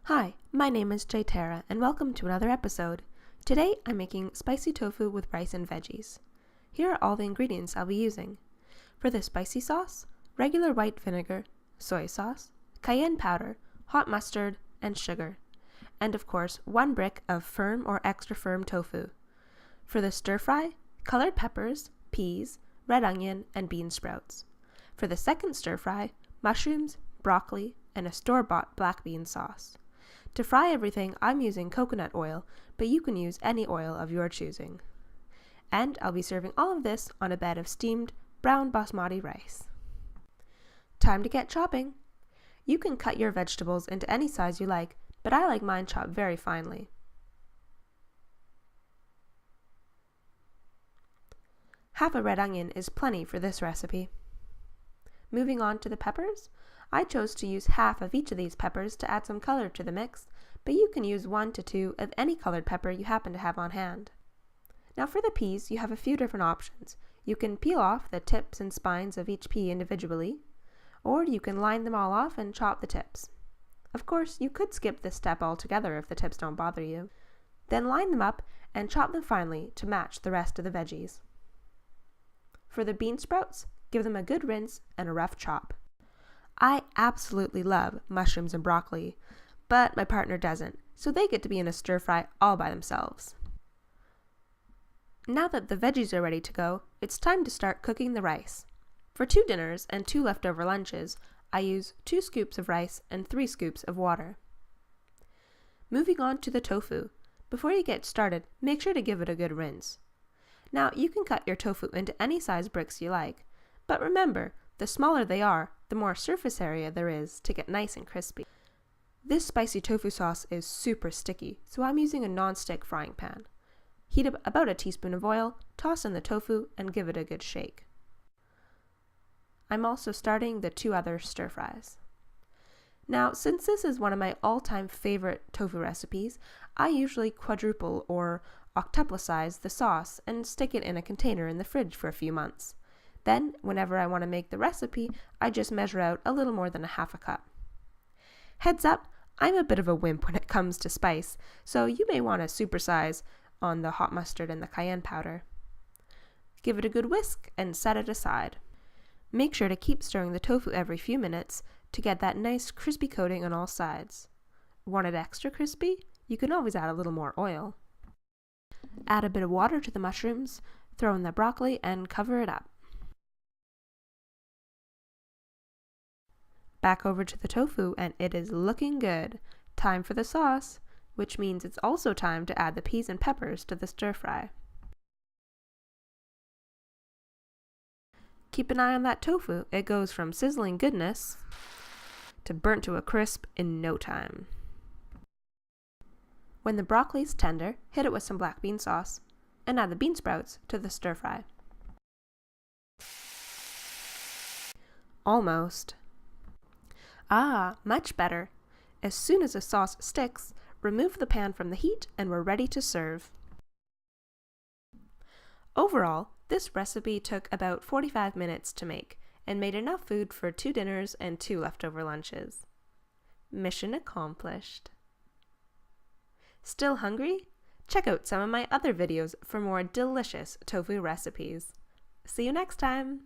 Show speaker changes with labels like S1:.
S1: Hi, my name is Tara, and welcome to another episode. Today I'm making spicy tofu with rice and veggies. Here are all the ingredients I'll be using. For the spicy sauce, regular white vinegar, soy sauce, cayenne powder, hot mustard, and sugar. And of course, 1 brick of firm or extra firm tofu. For the stir fry, colored peppers, peas, red onion, and bean sprouts. For the second stir fry, mushrooms, broccoli, and a store-bought black bean sauce. To fry everything, I'm using coconut oil, but you can use any oil of your choosing. And I'll be serving all of this on a bed of steamed brown basmati rice. Time to get chopping! You can cut your vegetables into any size you like, but I like mine chopped very finely. Half a red onion is plenty for this recipe. Moving on to the peppers, I chose to use half of each of these peppers to add some color to the mix, but you can use 1 to 2 of any colored pepper you happen to have on hand. Now for the peas, you have a few different options. You can peel off the tips and spines of each pea individually, or you can line them all off and chop the tips. Of course, you could skip this step altogether if the tips don't bother you. Then line them up and chop them finely to match the rest of the veggies. For the bean sprouts, give them a good rinse and a rough chop. I absolutely love mushrooms and broccoli, but my partner doesn't, so they get to be in a stir fry all by themselves. Now that the veggies are ready to go, it's time to start cooking the rice. For 2 dinners and 2 leftover lunches, I use 2 scoops of rice and 3 scoops of water. Moving on to the tofu. Before you get started, make sure to give it a good rinse. Now you can cut your tofu into any size bricks you like, but remember, the smaller they are, the more surface area there is to get nice and crispy. This spicy tofu sauce is super sticky, so I'm using a non-stick frying pan. Heat up about a teaspoon of oil, toss in the tofu, and give it a good shake. I'm also starting the 2 other stir fries. Now, since this is one of my all-time favorite tofu recipes, I usually quadruple or octuplicize the sauce and stick it in a container in the fridge for a few months. Then, whenever I want to make the recipe, I just measure out a little more than a half a cup. Heads up, I'm a bit of a wimp when it comes to spice, so you may want to supersize on the hot mustard and the cayenne powder. Give it a good whisk and set it aside. Make sure to keep stirring the tofu every few minutes to get that nice crispy coating on all sides. Want it extra crispy? You can always add a little more oil. Add a bit of water to the mushrooms, throw in the broccoli, and cover it up. Back over to the tofu, and it is looking good. Time for the sauce, which means it's also time to add the peas and peppers to the stir fry. Keep an eye on that tofu. It goes from sizzling goodness to burnt to a crisp in no time. When the broccoli is tender, hit it with some black bean sauce, and add the bean sprouts to the stir fry. Almost. Ah, much better. As soon as the sauce sticks, remove the pan from the heat and we're ready to serve. Overall, this recipe took about 45 minutes to make and made enough food for 2 dinners and 2 leftover lunches. Mission accomplished. Still hungry? Check out some of my other videos for more delicious tofu recipes. See you next time!